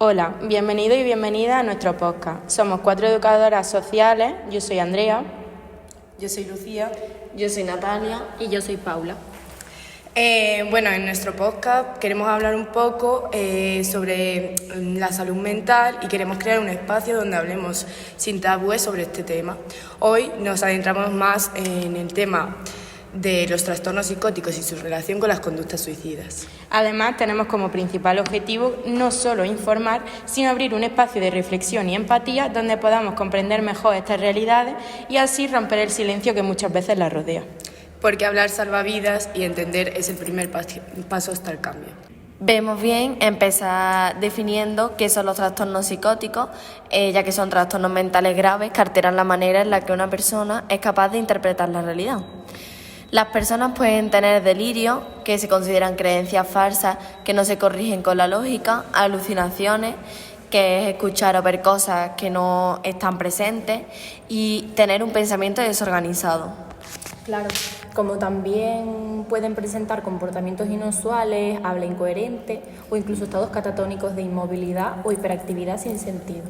Hola, bienvenido y bienvenida a nuestro podcast. Somos 4 educadoras sociales. Yo soy Andrea. Yo soy Lucía. Yo soy Natalia. Y yo soy Paula. En nuestro podcast queremos hablar un poco sobre la salud mental y queremos crear un espacio donde hablemos sin tabúes sobre este tema. Hoy nos adentramos más en el tema de los trastornos psicóticos y su relación con las conductas suicidas. Además, tenemos como principal objetivo no solo informar, sino abrir un espacio de reflexión y empatía donde podamos comprender mejor estas realidades y así romper el silencio que muchas veces las rodea. Porque hablar salva vidas y entender es el primer paso hasta el cambio. Vemos bien empezar definiendo qué son los trastornos psicóticos, ya que son trastornos mentales graves que alteran la manera en la que una persona es capaz de interpretar la realidad. Las personas pueden tener delirio, que se consideran creencias falsas que no se corrigen con la lógica, alucinaciones, que es escuchar o ver cosas que no están presentes, y tener un pensamiento desorganizado. Claro, como también pueden presentar comportamientos inusuales, habla incoherente o incluso estados catatónicos de inmovilidad o hiperactividad sin sentido.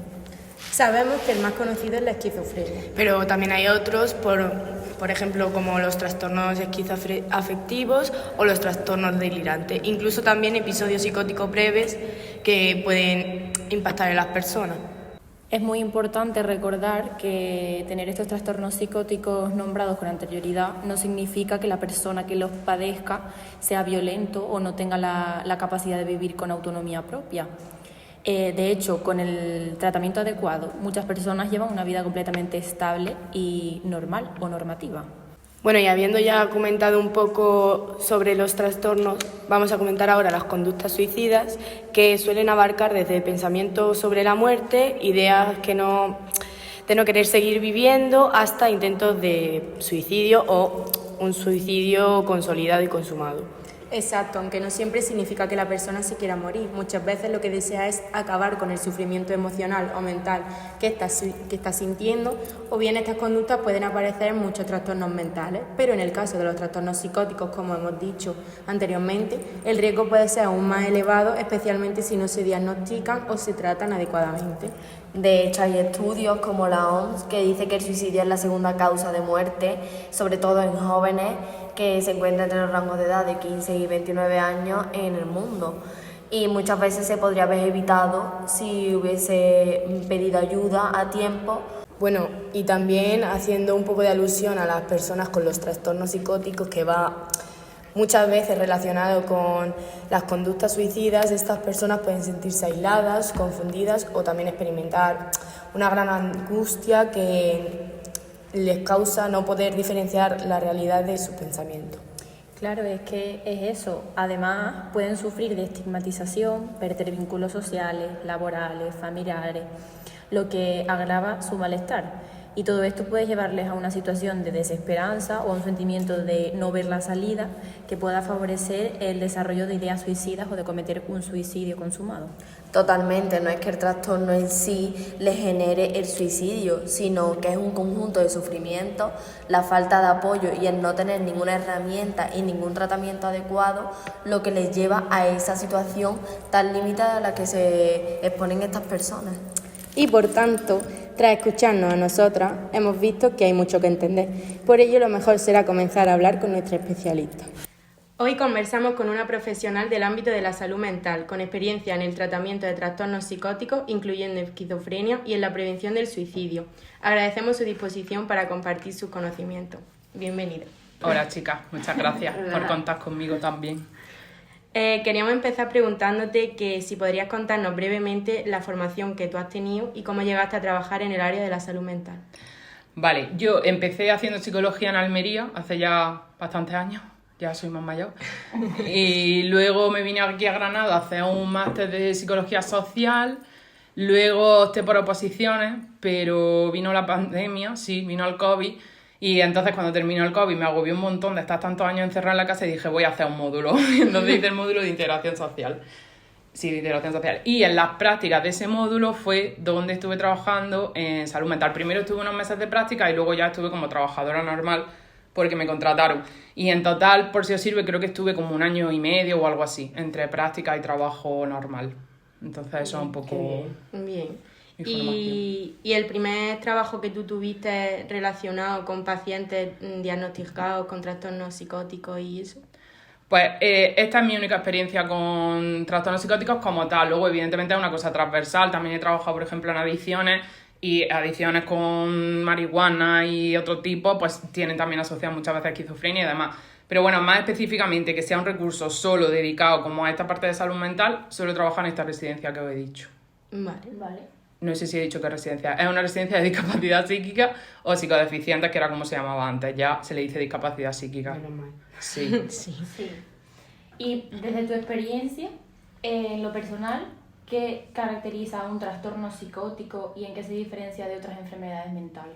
Sabemos que el más conocido es la esquizofrenia. Pero también hay otros, por ejemplo, como los trastornos esquizoafectivos o los trastornos delirantes. Incluso también episodios psicóticos breves que pueden impactar en las personas. Es muy importante recordar que tener estos trastornos psicóticos nombrados con anterioridad no significa que la persona que los padezca sea violento o no tenga la capacidad de vivir con autonomía propia. De hecho, con el tratamiento adecuado, muchas personas llevan una vida completamente estable y normal o normativa. Bueno, y habiendo ya comentado un poco sobre los trastornos, vamos a comentar ahora las conductas suicidas, que suelen abarcar desde pensamientos sobre la muerte, ideas de no querer seguir viviendo, hasta intentos de suicidio o un suicidio consolidado y consumado. Exacto, aunque no siempre significa que la persona se quiera morir. Muchas veces lo que desea es acabar con el sufrimiento emocional o mental que está sintiendo, o bien estas conductas pueden aparecer en muchos trastornos mentales, pero en el caso de los trastornos psicóticos, como hemos dicho anteriormente, el riesgo puede ser aún más elevado, especialmente si no se diagnostican o se tratan adecuadamente. De hecho, hay estudios como la OMS que dice que el suicidio es la segunda causa de muerte, sobre todo en jóvenes que se encuentran entre los rangos de edad de 15 y 29 años en el mundo. Y muchas veces se podría haber evitado si hubiese pedido ayuda a tiempo. Bueno, y también haciendo un poco de alusión a las personas con los trastornos psicóticos, que va muchas veces relacionado con las conductas suicidas, estas personas pueden sentirse aisladas, confundidas o también experimentar una gran angustia que les causa no poder diferenciar la realidad de su pensamiento. Claro, es que es eso. Además, pueden sufrir de estigmatización, perder vínculos sociales, laborales, familiares, lo que agrava su malestar. Y todo esto puede llevarles a una situación de desesperanza o a un sentimiento de no ver la salida que pueda favorecer el desarrollo de ideas suicidas o de cometer un suicidio consumado. Totalmente, no es que el trastorno en sí le genere el suicidio, sino que es un conjunto de sufrimientos, la falta de apoyo y el no tener ninguna herramienta y ningún tratamiento adecuado lo que les lleva a esa situación tan limitada a la que se exponen estas personas. Y por tanto, tras escucharnos a nosotras, hemos visto que hay mucho que entender. Por ello, lo mejor será comenzar a hablar con nuestra especialista. Hoy conversamos con una profesional del ámbito de la salud mental, con experiencia en el tratamiento de trastornos psicóticos, incluyendo esquizofrenia, y en la prevención del suicidio. Agradecemos su disposición para compartir sus conocimientos. Bienvenida. Hola chicas, muchas gracias por contar conmigo también. Queríamos empezar preguntándote que si podrías contarnos brevemente la formación que tú has tenido y cómo llegaste a trabajar en el área de la salud mental. Vale, yo empecé haciendo psicología en Almería hace ya bastantes años, ya soy más mayor, y luego me vine aquí a Granada a hacer un máster de psicología social, luego opté por oposiciones, pero vino la pandemia, vino el COVID. Y entonces cuando terminó el COVID me agobió un montón de estar tantos años encerrada en la casa y dije voy a hacer un módulo. Y entonces hice el módulo de integración social. Sí, de integración social. Y en las prácticas de ese módulo fue donde estuve trabajando en salud mental. Primero estuve unos meses de práctica y luego ya estuve como trabajadora normal porque me contrataron. Y en total, por si os sirve, creo que estuve como 1 año y medio o algo así, entre práctica y trabajo normal. Entonces eso es un poco... Bien. Información. ¿Y el primer trabajo que tú tuviste relacionado con pacientes diagnosticados con trastornos psicóticos y eso? Pues esta es mi única experiencia con trastornos psicóticos como tal. Luego, evidentemente, es una cosa transversal. También he trabajado, por ejemplo, en adicciones, y adicciones con marihuana y otro tipo, pues tienen también asociadas muchas veces esquizofrenia y demás. Pero bueno, más específicamente, que sea un recurso solo dedicado como a esta parte de salud mental, solo trabajo en esta residencia que os he dicho. Vale. No sé si he dicho qué residencia. Es una residencia de discapacidad psíquica o psicodeficientes, que era como se llamaba antes. Ya se le dice discapacidad psíquica. Menos mal. Sí. Sí. Sí. Y desde tu experiencia, en lo personal, ¿qué caracteriza a un trastorno psicótico y en qué se diferencia de otras enfermedades mentales?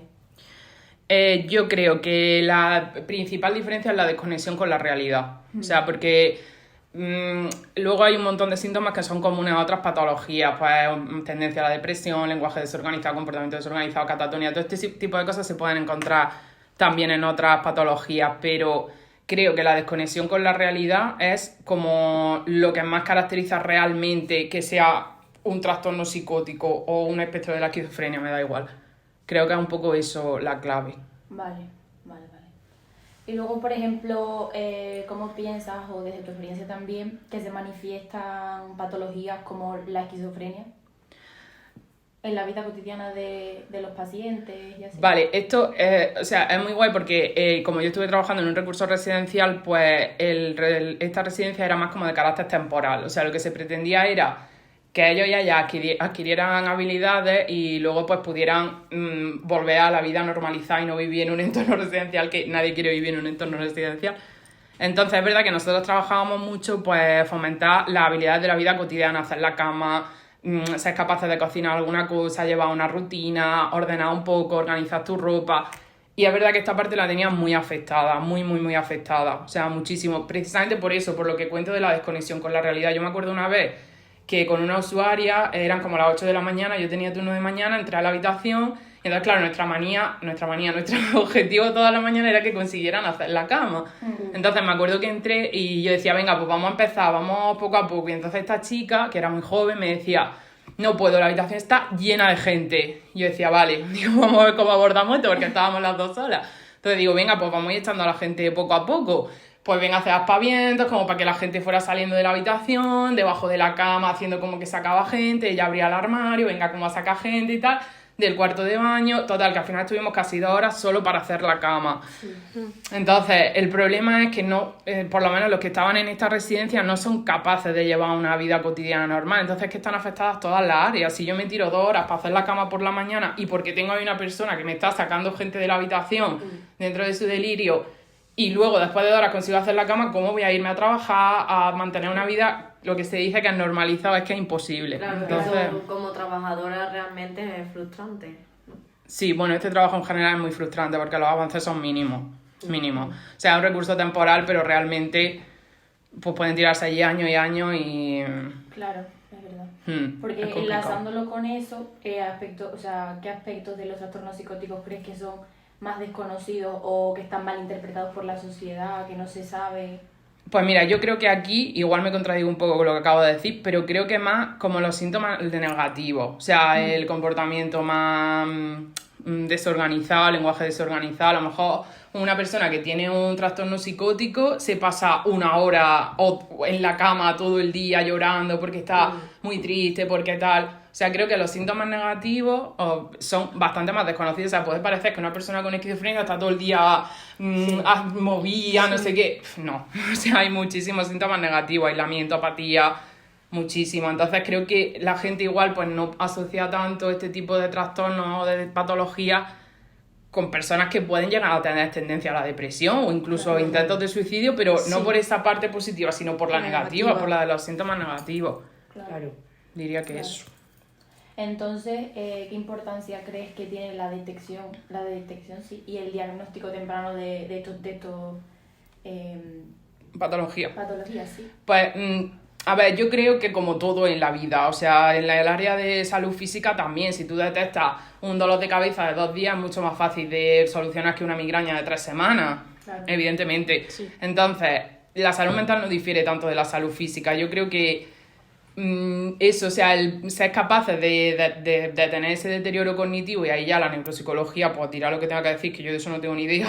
Yo creo que la principal diferencia es la desconexión con la realidad. O sea, porque luego hay un montón de síntomas que son comunes a otras patologías, pues tendencia a la depresión, lenguaje desorganizado, comportamiento desorganizado, catatonia, todo este tipo de cosas se pueden encontrar también en otras patologías, pero creo que la desconexión con la realidad es como lo que más caracteriza realmente que sea un trastorno psicótico o un espectro de la esquizofrenia, me da igual. Creo que es un poco eso la clave. Vale. Y luego, por ejemplo, ¿cómo piensas, o desde tu experiencia también, que se manifiestan patologías como la esquizofrenia en la vida cotidiana de los pacientes y así? Vale, esto es muy guay porque como yo estuve trabajando en un recurso residencial, pues esta residencia era más como de carácter temporal. O sea, lo que se pretendía era que ellos ya adquirieran habilidades y luego pues pudieran volver a la vida normalizada y no vivir en un entorno residencial, que nadie quiere vivir en un entorno residencial. Entonces es verdad que nosotros trabajábamos mucho pues fomentar las habilidades de la vida cotidiana, hacer la cama, ser capaces de cocinar alguna cosa, llevar una rutina, ordenar un poco, organizar tu ropa. Y es verdad que esta parte la tenía muy afectada, muy afectada, o sea, muchísimo. Precisamente por eso, por lo que cuento de la desconexión con la realidad. Yo me acuerdo una vez que con una usuaria, eran como las 8 de la mañana, yo tenía turno de mañana, entré a la habitación, y entonces claro, nuestro objetivo toda la mañana era que consiguieran hacer la cama. Entonces me acuerdo que entré y yo decía, venga, pues vamos a empezar, vamos poco a poco. Y entonces esta chica, que era muy joven, me decía, no puedo, la habitación está llena de gente. Y yo decía, vale, digo, vamos a ver cómo abordamos esto, porque estábamos las dos solas. Entonces digo, venga, pues vamos a ir echando a la gente poco a poco. Pues venga a hacer aspavientos, como para que la gente fuera saliendo de la habitación, debajo de la cama, haciendo como que sacaba gente, ella abría el armario, venga como a sacar gente y tal, del cuarto de baño, total, que al final estuvimos casi 2 horas solo para hacer la cama. Sí. Entonces, el problema es que no, por lo menos los que estaban en esta residencia no son capaces de llevar una vida cotidiana normal, entonces es que están afectadas todas las áreas. Si yo me tiro 2 horas para hacer la cama por la mañana y porque tengo ahí una persona que me está sacando gente de la habitación dentro de su delirio, y luego, después de 2 horas, consigo hacer la cama, ¿cómo voy a irme a trabajar, a mantener una vida? Lo que se dice que es normalizado, es que es imposible. Claro, entonces, eso como trabajadora realmente es frustrante, ¿no? Sí, bueno, este trabajo en general es muy frustrante porque los avances son mínimos. O sea, es un recurso temporal, pero realmente pues pueden tirarse allí años y años y... Claro, es verdad. Porque enlazándolo con eso, ¿qué aspectos de los trastornos psicóticos crees que son más desconocidos o que están mal interpretados por la sociedad, que no se sabe? Pues mira, yo creo que aquí, igual me contradigo un poco con lo que acabo de decir, pero creo que más como los síntomas de negativo, o sea, el comportamiento más desorganizado, el lenguaje desorganizado. A lo mejor una persona que tiene un trastorno psicótico se pasa 1 hora en la cama todo el día llorando porque está muy triste, porque tal. O sea, creo que los síntomas negativos son bastante más desconocidos. O sea, puede parecer que una persona con esquizofrenia está todo el día movida, no sé qué. No, o sea, hay muchísimos síntomas negativos, aislamiento, apatía, muchísimo. Entonces creo que la gente igual pues no asocia tanto este tipo de trastornos o de patologías con personas que pueden llegar a tener tendencia a la depresión o incluso intentos de suicidio, pero no por esa parte positiva, sino por la negativa, por la de los síntomas negativos. Claro. Diría que eso. Entonces, ¿qué importancia crees que tiene la detección sí, y el diagnóstico temprano de estos patologías? Patologías, sí. Pues, a ver, yo creo que como todo en la vida, o sea, en el área de salud física también, si tú detectas un dolor de cabeza de 2 días, es mucho más fácil de solucionar que una migraña de 3 semanas, claro. Evidentemente. Sí. Entonces, la salud mental no difiere tanto de la salud física. Yo creo que eso, o sea, el ser capaces de tener ese deterioro cognitivo, y ahí ya la neuropsicología, pues dirá lo que tenga que decir, que yo de eso no tengo ni idea,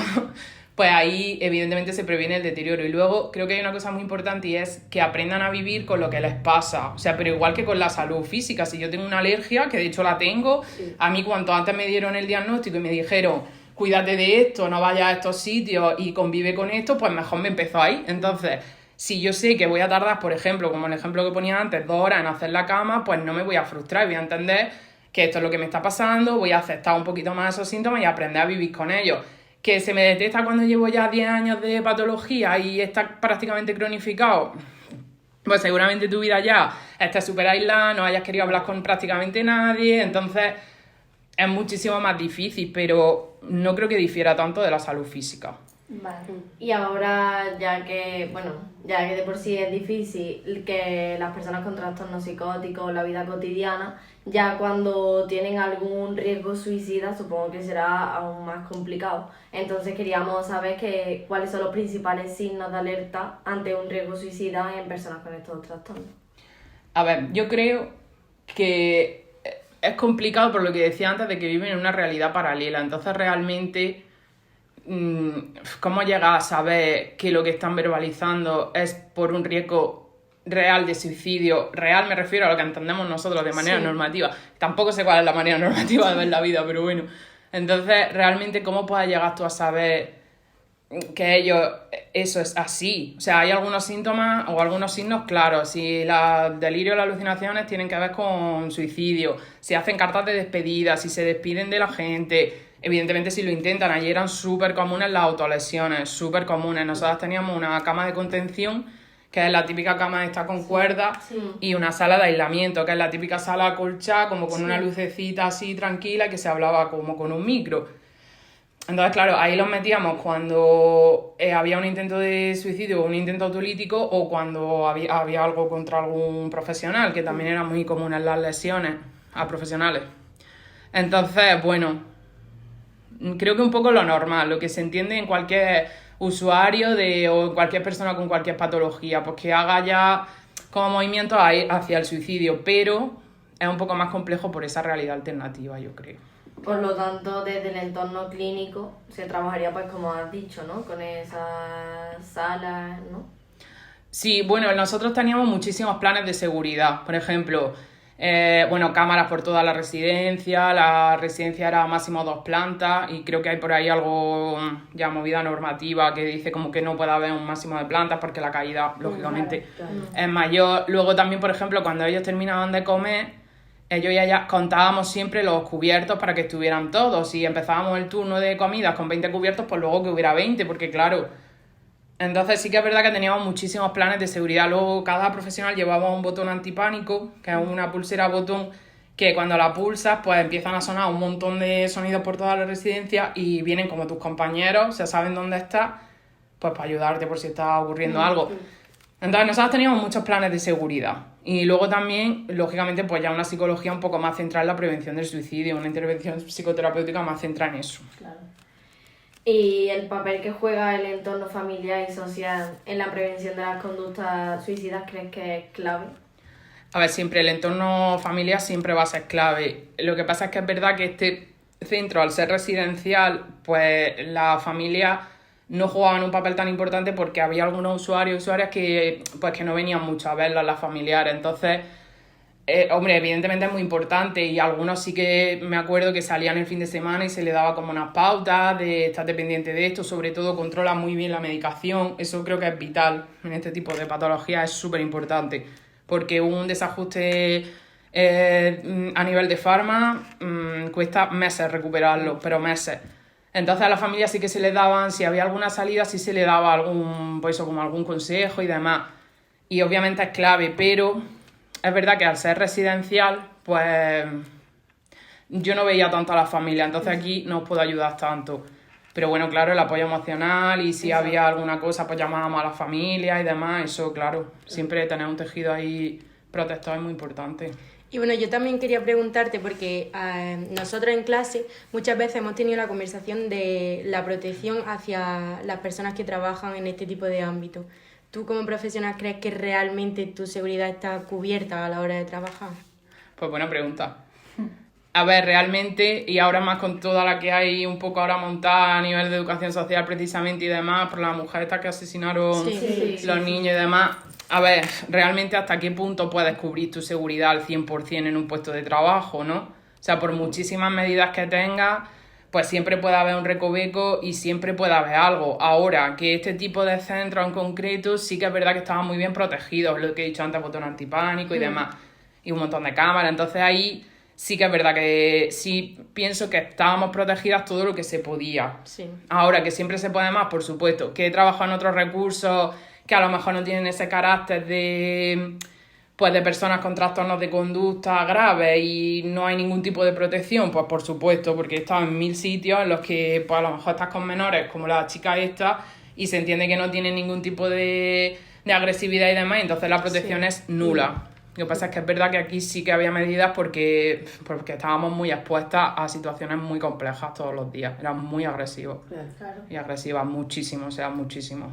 pues ahí evidentemente se previene el deterioro. Y luego creo que hay una cosa muy importante y es que aprendan a vivir con lo que les pasa, o sea, pero igual que con la salud física. Si yo tengo una alergia, que de hecho la tengo, a mí cuanto antes me dieron el diagnóstico y me dijeron, cuídate de esto, no vayas a estos sitios y convive con esto, pues mejor me empezó ahí. Entonces, si yo sé que voy a tardar, por ejemplo, como el ejemplo que ponía antes, 2 horas en hacer la cama, pues no me voy a frustrar y voy a entender que esto es lo que me está pasando, voy a aceptar un poquito más esos síntomas y aprender a vivir con ellos. Que se me detecta cuando llevo ya 10 años de patología y está prácticamente cronificado, pues seguramente tu vida ya estés súper aislada, no hayas querido hablar con prácticamente nadie, entonces es muchísimo más difícil, pero no creo que difiera tanto de la salud física. Vale. Y ahora, ya que de por sí es difícil que las personas con trastornos psicóticos, la vida cotidiana, ya cuando tienen algún riesgo suicida, supongo que será aún más complicado. Entonces queríamos saber cuáles son los principales signos de alerta ante un riesgo suicida en personas con estos trastornos. A ver, yo creo que es complicado por lo que decía antes de que viven en una realidad paralela. Entonces realmente, ¿cómo llegas a saber que lo que están verbalizando es por un riesgo real de suicidio? Real me refiero a lo que entendemos nosotros de manera normativa. Tampoco sé cuál es la manera normativa de ver la vida, pero bueno. Entonces, realmente, ¿cómo puedes llegar tú a saber que eso es así? O sea, hay algunos síntomas o algunos signos claros. Si el delirio o las alucinaciones tienen que ver con suicidio, si hacen cartas de despedida, si se despiden de la gente. Evidentemente, si lo intentan, allí eran súper comunes las autolesiones, súper comunes. Nosotros teníamos una cama de contención, que es la típica cama esta con cuerda, y una sala de aislamiento, que es la típica sala acolchada, como con una lucecita así tranquila, que se hablaba como con un micro. Entonces, claro, ahí los metíamos cuando había un intento de suicidio o un intento autolítico, o cuando había algo contra algún profesional, que también era muy común en las lesiones a profesionales. Entonces, bueno, creo que un poco lo normal, lo que se entiende en cualquier usuario o en cualquier persona con cualquier patología, pues que haga ya como movimientos hacia el suicidio, pero es un poco más complejo por esa realidad alternativa, yo creo. Por lo tanto, desde el entorno clínico se trabajaría, pues como has dicho, ¿no? Con esas salas, ¿no? Sí, bueno, nosotros teníamos muchísimos planes de seguridad. Por ejemplo, cámaras por toda la residencia era máximo 2 plantas, y creo que hay por ahí algo, ya movida normativa, que dice como que no puede haber un máximo de plantas porque la caída, lógicamente, es mayor. Luego también, por ejemplo, cuando ellos terminaban de comer, ellos ya contábamos siempre los cubiertos para que estuvieran todos. Si empezábamos el turno de comidas con 20 cubiertos, pues luego que hubiera 20, porque claro. Entonces sí que es verdad que teníamos muchísimos planes de seguridad. Luego cada profesional llevaba un botón antipánico, que es una pulsera botón que cuando la pulsas pues empiezan a sonar un montón de sonidos por toda la residencia y vienen como tus compañeros, o sea, saben dónde estás, pues para ayudarte por si está ocurriendo algo. Entonces nosotros teníamos muchos planes de seguridad. Y luego también, lógicamente, pues ya una psicología un poco más centrada en la prevención del suicidio, una intervención psicoterapéutica más centrada en eso. Claro. Y el papel que juega el entorno familiar y social en la prevención de las conductas suicidas, ¿crees que es clave? A ver, siempre el entorno familiar siempre va a ser clave. Lo que pasa es que es verdad que este centro, al ser residencial, pues la familia no jugaban un papel tan importante porque había algunos usuarios y usuarias que no venían mucho a verlas, las familiares. Entonces, evidentemente es muy importante, y algunos sí que me acuerdo que salían el fin de semana y se le daba como unas pautas de estar dependiente de esto, sobre todo controla muy bien la medicación. Eso creo que es vital en este tipo de patologías, es súper importante, porque un desajuste a nivel de cuesta meses recuperarlo, pero meses. Entonces a la familia sí que se le daban, si había alguna salida, sí se le daba algún consejo y demás. Y obviamente es clave, pero es verdad que al ser residencial, pues yo no veía tanto a la familia, entonces aquí no os puedo ayudar tanto. Pero bueno, claro, el apoyo emocional, y si había alguna cosa, pues llamábamos a la familia y demás. Eso, claro, siempre tener un tejido ahí protector es muy importante. Y bueno, yo también quería preguntarte, porque nosotros en clase muchas veces hemos tenido la conversación de la protección hacia las personas que trabajan en este tipo de ámbito. ¿Tú como profesional crees que realmente tu seguridad está cubierta a la hora de trabajar? Pues buena pregunta. A ver, realmente, y ahora más con toda la que hay un poco ahora montada a nivel de educación social precisamente y demás, por las mujeres estas que asesinaron los niños y demás, a ver, realmente hasta qué punto puedes cubrir tu seguridad al 100% en un puesto de trabajo, ¿no? O sea, por muchísimas medidas que tengas, pues siempre puede haber un recoveco y siempre puede haber algo. Ahora, que este tipo de centros en concreto sí que es verdad que estaban muy bien protegidos, lo que he dicho antes, botón antipánico y demás, y un montón de cámaras, entonces ahí sí que es verdad que sí pienso que estábamos protegidas todo lo que se podía. Sí. Ahora, que siempre se puede más, por supuesto. Que he trabajado en otros recursos que a lo mejor no tienen ese carácter de, pues, de personas con trastornos de conducta graves y no hay ningún tipo de protección, pues por supuesto, porque he estado en 1000 sitios en los que pues, a lo mejor estás con menores, como la chica esta, y se entiende que no tienen ningún tipo de agresividad y demás, y entonces la protección es nula. Lo que pasa es que es verdad que aquí sí que había medidas porque estábamos muy expuestas a situaciones muy complejas todos los días. Eran muy agresivos. Claro. Y agresivas muchísimo, o sea, muchísimo.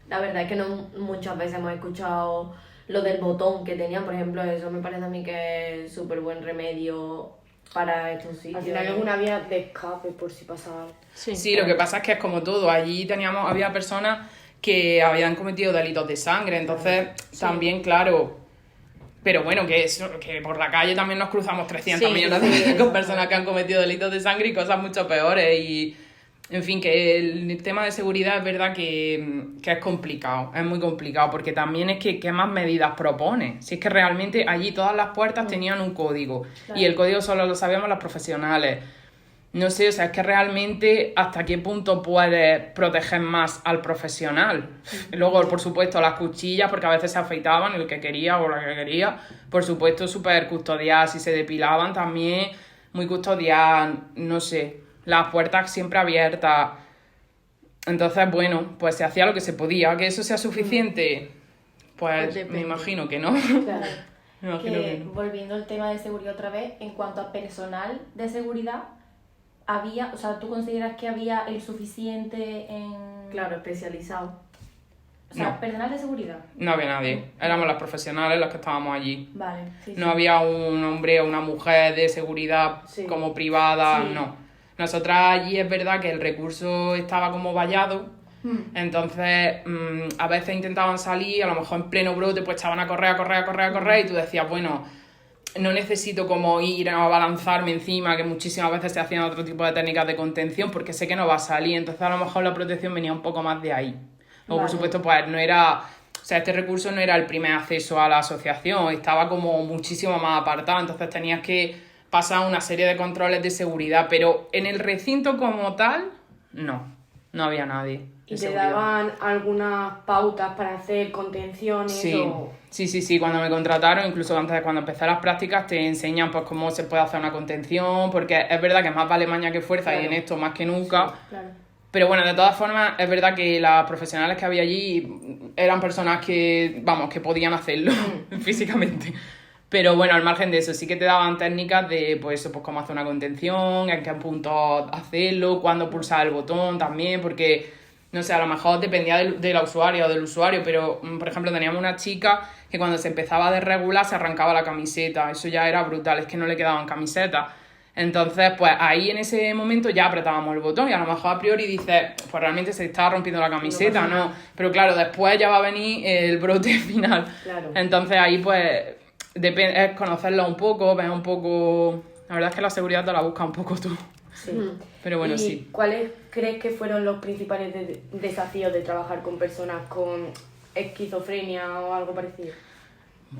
La verdad es que no muchas veces hemos escuchado lo del botón que tenían, por ejemplo, eso me parece a mí que es súper buen remedio para estos sitios. Al final es una vía de escape por si pasa algo. Sí, lo que pasa es que es como todo. Allí había personas que habían cometido delitos de sangre, entonces también, claro. Pero bueno, que por la calle también nos cruzamos 300 millones de veces con personas que han cometido delitos de sangre y cosas mucho peores. Y, en fin, que el tema de seguridad es verdad que es complicado, es muy complicado, porque también es que ¿qué más medidas propone? Si es que realmente allí todas las puertas tenían un código, y el código solo lo sabíamos los profesionales. No sé, o sea, es que realmente hasta qué punto puedes proteger más al profesional. Luego, por supuesto, las cuchillas, porque a veces se afeitaban el que quería o la que quería. Por supuesto, súper custodiadas, si se depilaban también, muy custodiadas, no sé. Las puertas siempre abiertas. Entonces, bueno, pues se hacía lo que se podía. ¿Que eso sea suficiente? Pues me imagino que no. Claro. Me imagino que no. Volviendo al tema de seguridad otra vez, en cuanto a personal de seguridad, había, o sea, ¿tú consideras que había el suficiente en...? Claro, especializado. O sea, No. personal de seguridad. No había nadie. Éramos las profesionales las que estábamos allí. Vale, sí, No había un hombre o una mujer de seguridad como privada, Sí. no. Nosotras allí es verdad que el recurso estaba como vallado, entonces a veces intentaban salir, a lo mejor en pleno brote pues echaban a correr, y tú decías, bueno, no necesito como ir a abalanzarme encima, que muchísimas veces se hacían otro tipo de técnicas de contención porque sé que no va a salir, entonces a lo mejor la protección venía un poco más de ahí. Luego, por supuesto, pues no era... O sea, este recurso no era el primer acceso a la asociación, estaba como muchísimo más apartado, entonces tenías que pasar una serie de controles de seguridad, pero en el recinto como tal, no había nadie. ¿Y te daban algunas pautas para hacer contenciones? Sí, cuando me contrataron, incluso antes de cuando empecé las prácticas, te enseñan pues cómo se puede hacer una contención, porque es verdad que más vale maña que fuerza, y en esto más que nunca. Claro. Pero bueno, de todas formas, es verdad que las profesionales que había allí eran personas que, vamos, que podían hacerlo físicamente. Pero bueno, al margen de eso, sí que te daban técnicas de, pues eso, pues cómo hacer una contención, en qué puntos hacerlo, cuándo pulsar el botón también, porque, no sé, a lo mejor dependía de la usuaria o del usuario, pero, por ejemplo, teníamos una chica que cuando se empezaba a desregular se arrancaba la camiseta, eso ya era brutal, es que no le quedaban camisetas. Entonces, pues ahí en ese momento ya apretábamos el botón y a lo mejor a priori dices, pues realmente se está rompiendo la camiseta, ¿no? Pero claro, después ya va a venir el brote final. Claro. Entonces ahí pues es conocerlo un poco, ver un poco... La verdad es que la seguridad te la busca un poco tú. Sí. Pero bueno, ¿Y sí. cuáles crees que fueron los principales desafíos de trabajar con personas con esquizofrenia o algo parecido?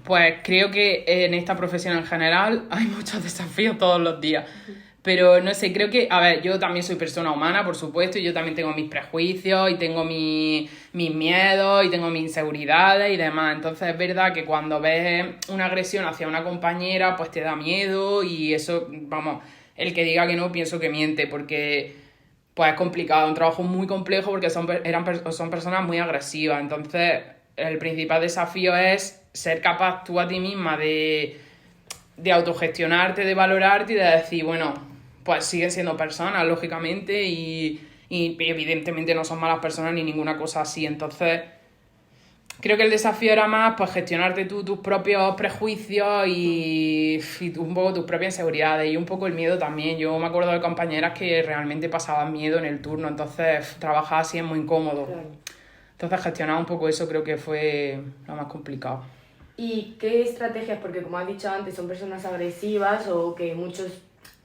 Pues creo que en esta profesión en general hay muchos desafíos todos los días. Pero no sé, creo que, a ver, yo también soy persona humana, por supuesto, y yo también tengo mis prejuicios y tengo mis miedos y tengo mis inseguridades y demás. Entonces es verdad que cuando ves una agresión hacia una compañera, pues te da miedo y eso, vamos, el que diga que no, pienso que miente, porque pues es complicado, un trabajo muy complejo porque son personas muy agresivas. Entonces el principal desafío es ser capaz tú a ti misma de autogestionarte, de valorarte y de decir, bueno, pues siguen siendo personas, lógicamente, y evidentemente no son malas personas ni ninguna cosa así. Entonces, creo que el desafío era más pues gestionarte tú tus propios prejuicios y un poco tus propias inseguridades y un poco el miedo también. Yo me acuerdo de compañeras que realmente pasaban miedo en el turno, entonces trabajar así es muy incómodo. Claro. Entonces gestionar un poco eso creo que fue lo más complicado. ¿Y qué estrategias, porque como has dicho antes, son personas agresivas o que muchos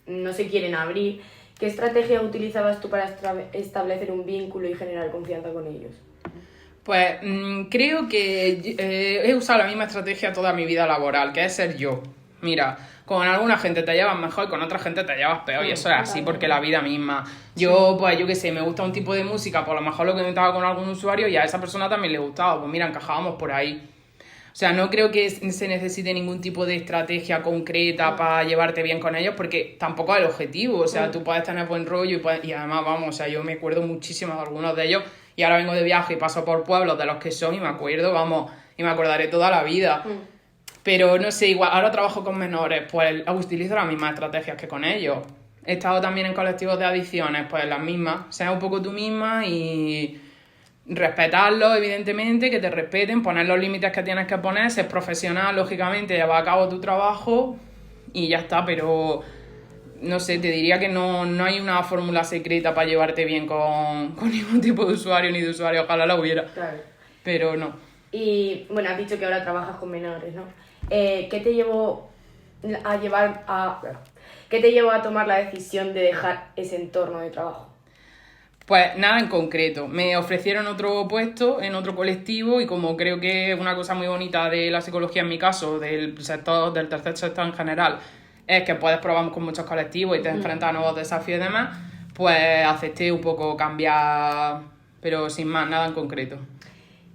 no se quieren abrir, qué estrategias utilizabas tú para establecer un vínculo y generar confianza con ellos? Pues creo que he usado la misma estrategia toda mi vida laboral, que es ser yo. Mira, con alguna gente te llevas mejor y con otra gente te llevas peor, y eso es así porque la vida misma. Yo, pues yo qué sé, me gusta un tipo de música, pues a lo mejor lo comentaba con algún usuario y a esa persona también le gustaba, pues mira, encajábamos por ahí. O sea, no creo que se necesite ningún tipo de estrategia concreta para llevarte bien con ellos, porque tampoco es el objetivo. O sea, tú puedes tener buen rollo y además, vamos, o sea, yo me acuerdo muchísimo de algunos de ellos y ahora vengo de viaje y paso por pueblos de los que son y me acuerdo, vamos, y me acordaré toda la vida. Pero no sé, igual, ahora trabajo con menores, pues utilizo las mismas estrategias que con ellos. He estado también en colectivos de adicciones, pues las mismas. Sea un poco tú misma y respetarlos, evidentemente, que te respeten, poner los límites que tienes que poner, ser profesional, lógicamente, llevar a cabo tu trabajo y ya está, pero no sé, te diría que no hay una fórmula secreta para llevarte bien con ningún tipo de usuario ni de usuario, ojalá la hubiera, Claro. pero no. Y bueno, has dicho que ahora trabajas con menores, ¿no? ¿Qué te llevó a tomar la decisión de dejar ese entorno de trabajo? Pues nada en concreto, me ofrecieron otro puesto en otro colectivo y como creo que es una cosa muy bonita de la psicología en mi caso, del tercer sector en general, es que puedes probar con muchos colectivos y te enfrentas a nuevos desafíos y demás, pues acepté un poco cambiar, pero sin más, nada en concreto.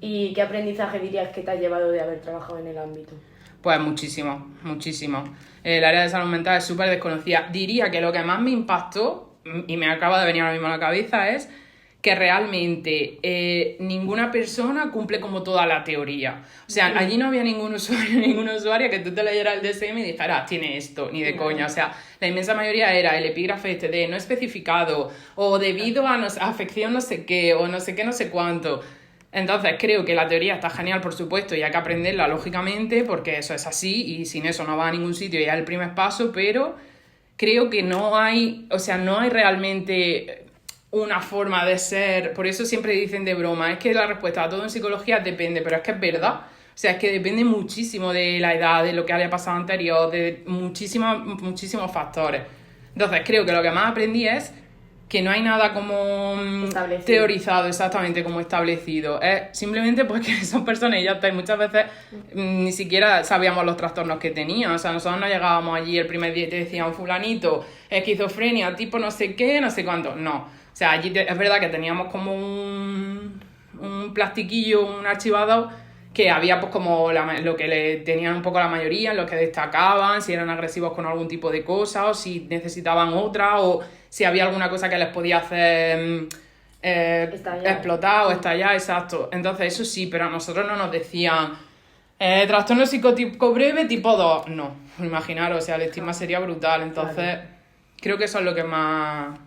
¿Y qué aprendizaje dirías que te has llevado de haber trabajado en el ámbito? Pues muchísimo, muchísimo. El área de salud mental es súper desconocida. Diría que lo que más me impactó, y me acaba de venir ahora mismo a la cabeza, es que realmente ninguna persona cumple como toda la teoría. O sea, allí no había ningún usuario que tú te leyeras el DSM y dijeras, tiene esto, ni de coña. O sea, la inmensa mayoría era el epígrafe este de no especificado, o debido a afección no sé qué, o no sé qué, no sé cuánto. Entonces creo que la teoría está genial, por supuesto, y hay que aprenderla lógicamente, porque eso es así, y sin eso no va a ningún sitio y es el primer paso, pero creo que no hay realmente una forma de ser. Por eso siempre dicen de broma, es que la respuesta a todo en psicología depende, pero es que es verdad. O sea, es que depende muchísimo de la edad, de lo que haya pasado anterior, de muchísimos factores. Entonces creo que lo que más aprendí es que no hay nada como teorizado, exactamente como establecido. Es simplemente pues que son personas y ya está. Y muchas veces ni siquiera sabíamos los trastornos que tenían. O sea, nosotros no llegábamos allí el primer día y te decían fulanito, esquizofrenia, tipo no sé qué, no sé cuánto. No. O sea, allí es verdad que teníamos como un plastiquillo, un archivador, que había pues como lo que le tenían un poco la mayoría, los que destacaban, si eran agresivos con algún tipo de cosa, o si necesitaban otra, o si había alguna cosa que les podía hacer explotar o estallar, exacto. Entonces eso sí, pero a nosotros no nos decían trastorno psicótico breve tipo 2, no, imaginaros, o sea, el estigma sería brutal, entonces creo que eso es lo que más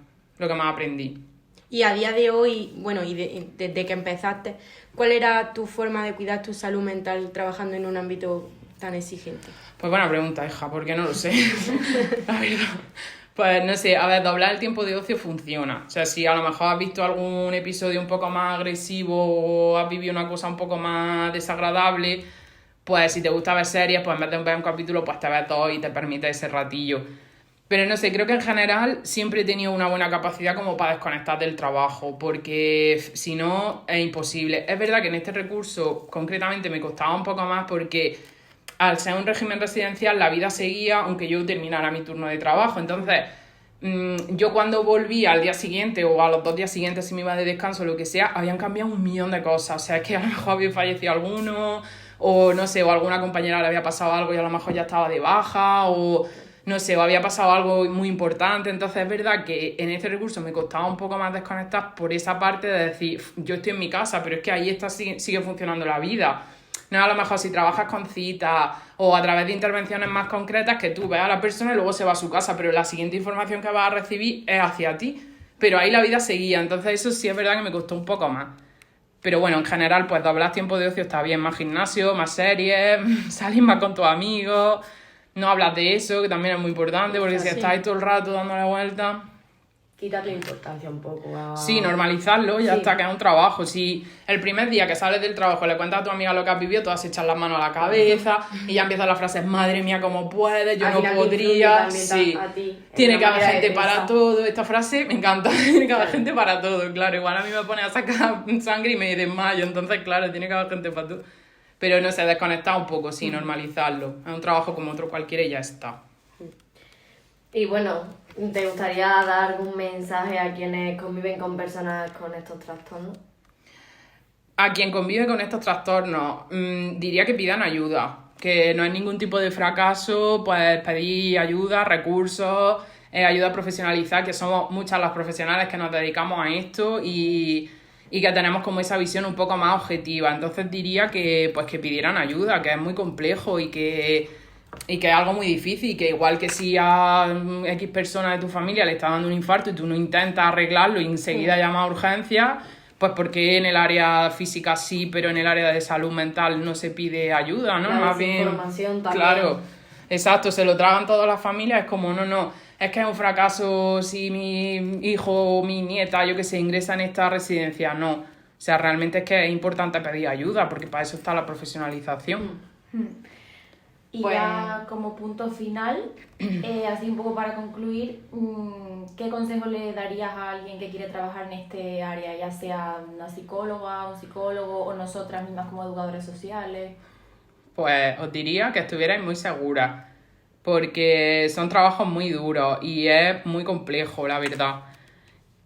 aprendí. Y a día de hoy, bueno, y desde que empezaste, ¿cuál era tu forma de cuidar tu salud mental trabajando en un ámbito tan exigente? Pues buena pregunta, hija, porque no lo sé. La verdad. Pues no sé, a ver, doblar el tiempo de ocio funciona. O sea, si a lo mejor has visto algún episodio un poco más agresivo o has vivido una cosa un poco más desagradable, pues si te gusta ver series, pues en vez de ver un capítulo, pues te ves dos y te permite ese ratillo. Pero no sé, creo que en general siempre he tenido una buena capacidad como para desconectar del trabajo, porque si no es imposible. Es verdad que en este recurso concretamente me costaba un poco más porque al ser un régimen residencial la vida seguía aunque yo terminara mi turno de trabajo. Entonces yo cuando volví al día siguiente o a los 2 días siguientes si me iba de descanso o lo que sea, habían cambiado un millón de cosas. O sea, es que a lo mejor había fallecido alguno o no sé, o alguna compañera le había pasado algo y a lo mejor ya estaba de baja o no sé, o había pasado algo muy importante. Entonces es verdad que en este recurso me costaba un poco más desconectar por esa parte de decir, yo estoy en mi casa, pero es que ahí sigue funcionando la vida. No es a lo mejor si trabajas con citas o a través de intervenciones más concretas que tú ves a la persona y luego se va a su casa, pero la siguiente información que vas a recibir es hacia ti. Pero ahí la vida seguía, entonces eso sí es verdad que me costó un poco más. Pero bueno, en general, pues doblar tiempo de ocio está bien, más gimnasio, más series, salir más con tus amigos, no hablas de eso, que también es muy importante, porque si estáis todo el rato dándole vuelta... Quítate importancia un poco a... Sí, normalizarlo, ya está, que es un trabajo. Si el primer día que sales del trabajo le cuentas a tu amiga lo que has vivido, todas se echan las manos a la cabeza y ya empiezan las frases, madre mía, ¿cómo puedes? Yo no podría. Sí, tiene que haber gente para todo. Esta frase me encanta, tiene que haber gente para todo, claro. Igual a mí me pone a sacar sangre y me desmayo, entonces claro, tiene que haber gente para todo. Pero no sé, desconectar un poco, sí, normalizarlo. Es un trabajo como otro cualquiera y ya está. Y bueno, ¿te gustaría dar algún mensaje a quienes conviven con personas con estos trastornos? A quien convive con estos trastornos, diría que pidan ayuda, que no es ningún tipo de fracaso, pues pedir ayuda, recursos, ayuda a profesionalizar, que somos muchas las profesionales que nos dedicamos a esto y que tenemos como esa visión un poco más objetiva. Entonces diría que pidieran ayuda, que es muy complejo y que es algo muy difícil, y que igual que si a X persona de tu familia le está dando un infarto y tú no intentas arreglarlo y enseguida llamas a urgencias, pues porque en el área física sí, pero en el área de salud mental no se pide ayuda, ¿no? Claro, más bien, información también. claro, exacto, se lo tragan todas las familias, es como no, es que es un fracaso si mi hijo o mi nieta, yo que sé, ingresa en esta residencia, no. O sea, realmente es que es importante pedir ayuda, porque para eso está la profesionalización. Y Pues... ya como punto final, así un poco para concluir, ¿qué consejo le darías a alguien que quiere trabajar en este área, ya sea una psicóloga, un psicólogo o nosotras mismas como educadoras sociales? Pues os diría que estuvierais muy seguras, porque son trabajos muy duros y es muy complejo, la verdad.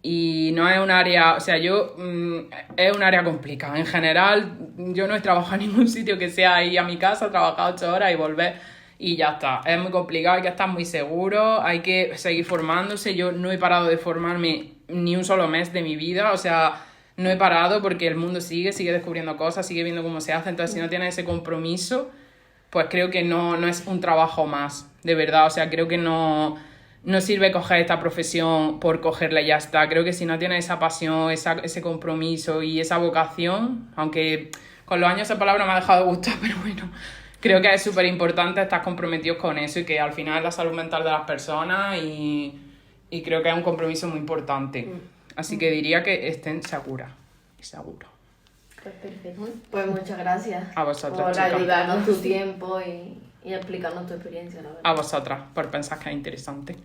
Y no es un área, o sea, es un área complicada. En general, yo no he trabajado en ningún sitio que sea ir a mi casa, trabajar 8 horas y volver y ya está. Es muy complicado, hay que estar muy seguro, hay que seguir formándose. Yo no he parado de formarme ni un solo mes de mi vida, o sea, no he parado porque el mundo sigue descubriendo cosas, sigue viendo cómo se hace. Entonces, si no tienes ese compromiso, pues creo que no es un trabajo más, de verdad. O sea, creo que no sirve coger esta profesión por cogerla y ya está. Creo que si no tienes esa pasión, ese compromiso y esa vocación, aunque con los años esa palabra me ha dejado de gustar, pero bueno, creo que es súper importante estar comprometidos con eso y que al final es la salud mental de las personas y creo que es un compromiso muy importante. Así que diría que estén seguras y seguros. Pues perfecto. Pues muchas gracias A vosotras, por chicas. ayudarnos tu tiempo y explicarnos tu experiencia, la verdad. A vosotras, por pensar que es interesante.